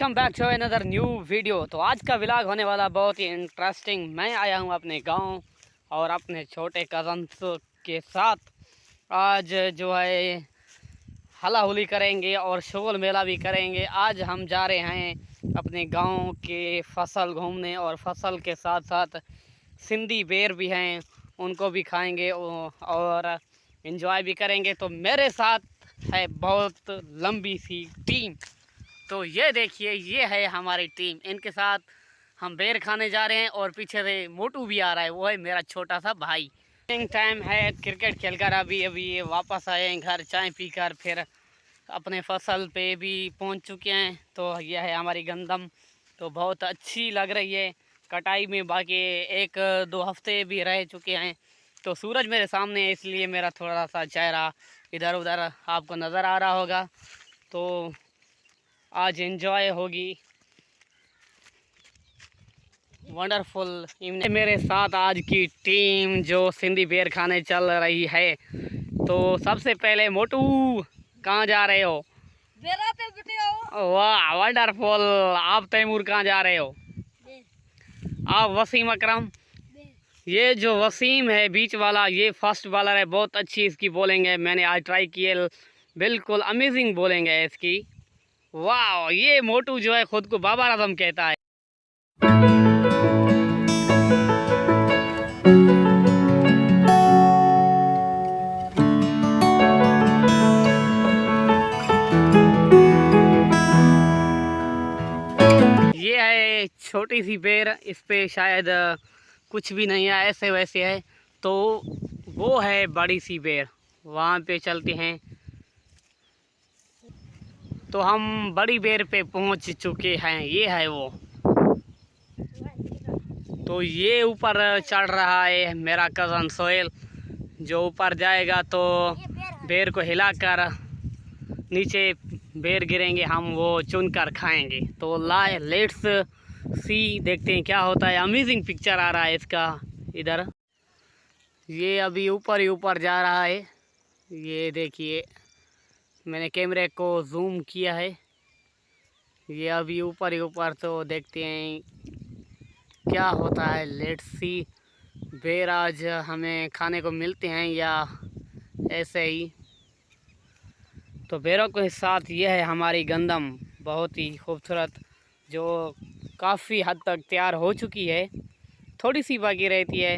Welcome back to another new video. तो आज का व्लॉग होने वाला बहुत ही इंटरेस्टिंग। मैं आया हूँ अपने गांव और अपने छोटे कज़न्स के साथ। आज जो है हला होली करेंगे और शोल मेला भी करेंगे। आज हम जा रहे हैं अपने गांव के फसल घूमने और फसल के साथ साथ सिंधी बेर भी हैं, उनको भी खाएंगे और एंजॉय भी करेंगे। तो मेरे साथ है बहुत लंबी सी टीम। तो ये देखिए, ये है हमारी टीम। इनके साथ हम बेर खाने जा रहे हैं और पीछे से मोटू भी आ रहा है, वो है मेरा छोटा सा भाई। टाइम है, क्रिकेट खेलकर अभी ये वापस आए हैं घर, चाय पीकर फिर अपने फसल पे भी पहुंच चुके हैं। तो यह है हमारी गंदम, तो बहुत अच्छी लग रही है कटाई में। बाकी 1-2 हफ्ते भी रह चुके हैं। तो सूरज मेरे सामने है, इसलिए मेरा थोड़ा सा चेहरा इधर उधर आपको नज़र आ रहा होगा। तो आज एंजॉय होगी, वंडरफुल इवनिंग। मेरे साथ आज की टीम जो सिंधी बेर खाने चल रही है। तो सबसे पहले मोटू, कहाँ जा रहे हो? वाह वंडरफुल। आप तैमूर कहाँ जा रहे हो? आप वसीम अकरम। ये जो वसीम है बीच वाला, ये फर्स्ट बॉलर है, बहुत अच्छी इसकी बॉलिंग है। मैंने आज ट्राई किए, बिल्कुल अमेजिंग बॉलिंग है इसकी। वाह, ये मोटू जो है खुद को बाबा आजम कहता है। ये है छोटी सी बेर, इस पे शायद कुछ भी नहीं है, ऐसे वैसे है। तो वो है बड़ी सी बेर, वहाँ पे चलते हैं। तो हम बड़ी बेर पे पहुँच चुके हैं, ये है वो। तो ये ऊपर चढ़ रहा है मेरा कज़न सोहेल, जो ऊपर जाएगा तो बेर को हिलाकर नीचे बेर गिरेंगे, हम वो चुनकर खाएंगे। तो लेट्स सी, देखते हैं क्या होता है। अमेजिंग पिक्चर आ रहा है इसका इधर। ये अभी ऊपर ही ऊपर जा रहा है, ये देखिए, मैंने कैमरे को जूम किया है। ये अभी ऊपर ही ऊपर, तो देखते हैं क्या होता है। लेट्स सी, बेर आज हमें खाने को मिलते हैं या ऐसे ही। तो बेरों के साथ ये है हमारी गंदम, बहुत ही खूबसूरत, जो काफ़ी हद तक तैयार हो चुकी है, थोड़ी सी बाकी रहती है।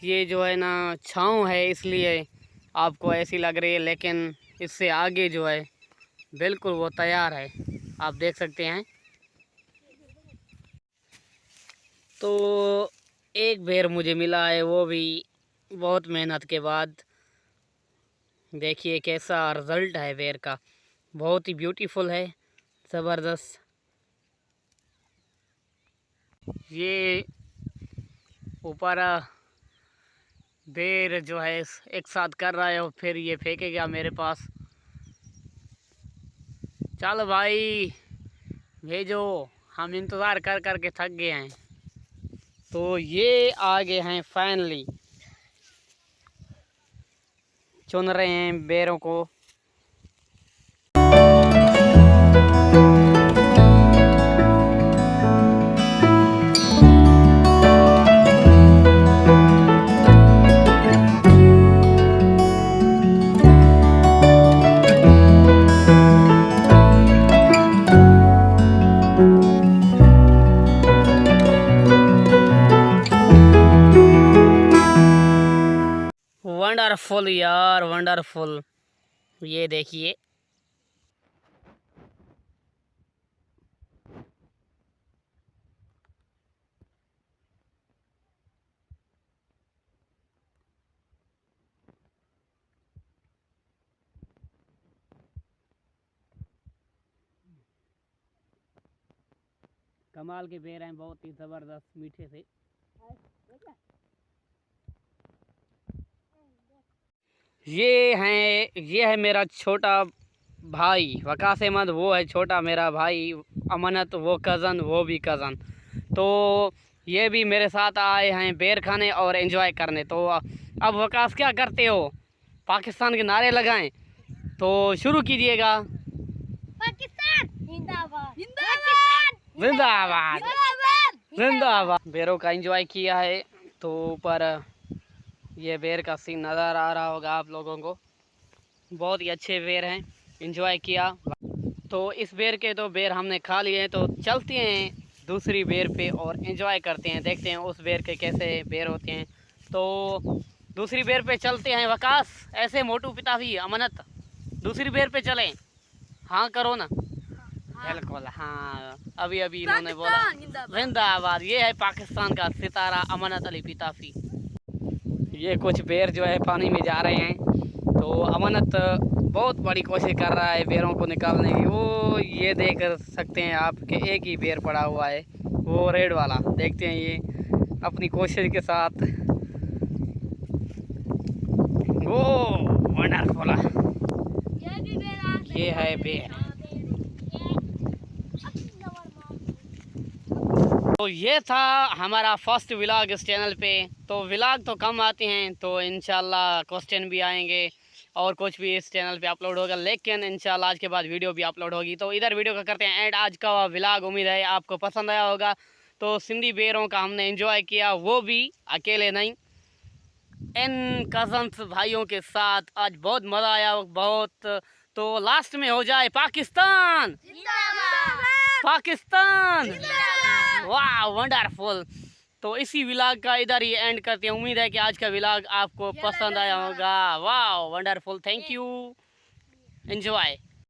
ये जो है ना छाँव है, इसलिए आपको ऐसी लग रही है, लेकिन इससे आगे जो है बिल्कुल वो तैयार है, आप देख सकते हैं। तो एक बेर मुझे मिला है, वो भी बहुत मेहनत के बाद। देखिए कैसा रिज़ल्ट है बेर का, बहुत ही ब्यूटीफुल है, ज़बरदस्त। ये ऊपर बेर जो है एक साथ कर रहा है और फिर ये फेंकेगा मेरे पास। चलो भाई भेजो, हम इंतज़ार कर कर के थक गए हैं। तो ये आगे हैं, फाइनली चुन रहे हैं बेरों को। वंडरफुल यार, वंडरफुल। ये देखिए, कमाल के बेर हैं, बहुत ही ज़बरदस्त मीठे से। ये है मेरा छोटा भाई वकास अहमद, वो है छोटा मेरा भाई अमानत, वो कज़न, वो भी कज़न। तो ये भी मेरे साथ आए हैं बेर खाने और एंजॉय करने। तो अब वकास क्या करते हो? पाकिस्तान के नारे लगाएं, तो शुरू कीजिएगा। पाकिस्तान जिंदाबाद, जिंदाबाद। जिंदाबाद जिंदाबाद। बेरों का एंजॉय किया है, तो ऊपर ये बेर का सीन नज़र आ रहा होगा आप लोगों को। बहुत ही अच्छे बेर हैं, एंजॉय किया। तो इस बेर के तो बेर हमने खा लिए हैं, तो चलते हैं दूसरी बेर पे और एंजॉय करते हैं, देखते हैं उस बेर के कैसे बेर होते हैं। तो दूसरी बेर पे चलते हैं। वकास ऐसे मोटू पिता भी अमनत दूसरी बेर पे चलें? हाँ करो ना। बिल्कुल हाँ, अभी अभी इन्होंने बोला जिंदाबाद। ये है पाकिस्तान का सितारा अमनत अली पिताफी। ये कुछ बेर जो है पानी में जा रहे हैं, तो अमनत बहुत बड़ी कोशिश कर रहा है बेरों को निकालने की। वो ये देख सकते हैं आप कि एक ही बेर पड़ा हुआ है, वो रेड वाला। देखते हैं ये अपनी कोशिश के साथ। वो वंडरफुल, ये है बेर। तो ये था हमारा फर्स्ट व्लॉग इस चैनल पे। तो व्लॉग तो कम आते हैं, तो इंशाल्लाह क्वेश्चन भी आएंगे और कुछ भी इस चैनल पे अपलोड होगा, लेकिन इंशाल्लाह आज के बाद वीडियो भी अपलोड होगी। तो इधर वीडियो का करते हैं एंड आज का व्लॉग। उम्मीद है आपको पसंद आया होगा। तो सिंधी बेरों का हमने एंजॉय किया, वो भी अकेले नहीं, इन कज़न्स भाइयों के साथ। आज बहुत मज़ा आया बहुत। तो लास्ट में हो जाए पाकिस्तान पाकिस्तान, वाह वंडरफुल। तो इसी व्लॉग का इधर ही एंड करते हैं। उम्मीद है कि आज का व्लॉग आपको पसंद आया होगा। वाह वंडरफुल, थैंक यू, एंजॉय।